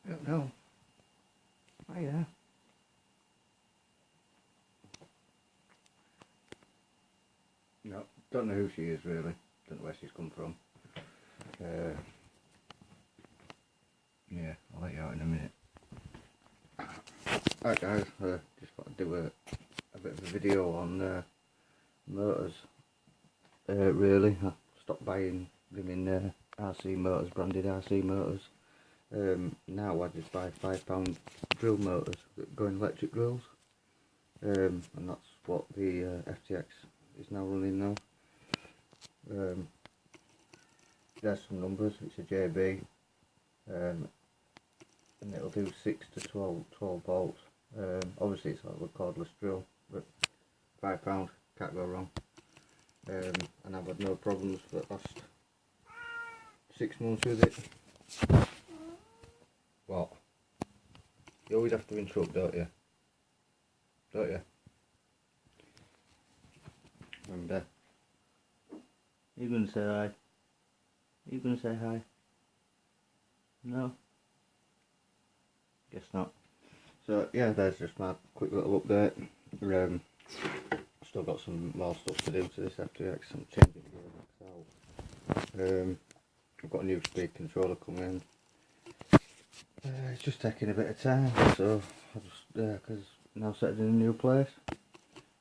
I don't know. Oh yeah. No, don't know who she is really. Don't know where she's come from. Yeah, I'll let you out in a minute. Alright guys, just thought I'd do a bit of a video on motors. Really, I stopped buying them in RC motors, branded RC motors. Now I just buy £5 drill motors that go in electric drills. And that's what the FTX is now running now. There's some numbers. It's a JB, and it'll do 6 to 12 volts. Obviously it's like a cordless drill, but £5, can't go wrong. And I've had no problems for the last 6 months with it. What? You always have to interrupt, don't you? Don't you? And you gonna say hi? You gonna say hi? No? Guess not. So yeah, there's just my quick little update. Still got some more stuff to do to this FTX. I'm changing the out. I've got a new speed controller coming in. It's just taking a bit of time, so I just because now settled in a new place.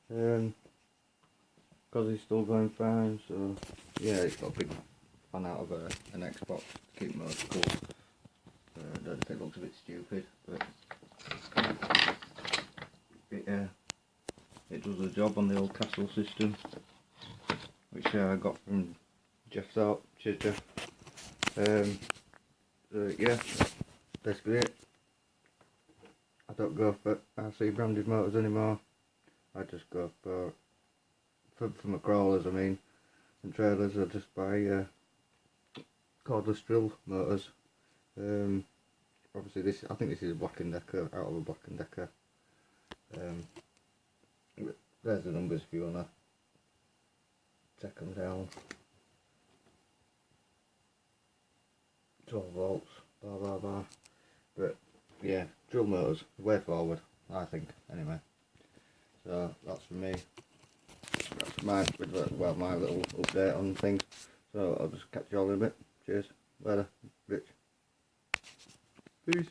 Because he's still going fine, so yeah, it's got a big fan out of an Xbox to keep most cool. I don't know if it looks a bit stupid, but it does the job on the old castle system, which I got from Jeff Thorpe. Cheers, Jeff. Yeah, that's great. I don't go for RC branded motors anymore. I just go for my crawlers, I mean, and trailers. I just buy cordless drill motors. Obviously I think this is a Black & Decker, out of a Black & Decker. There's the numbers if you wanna check them down. 12 volts, blah blah blah. But yeah, drill motors, way forward, I think, anyway. So that's from me. That's my little update on things. So I'll just catch you all in a bit. Cheers. Later. Rich. Peace.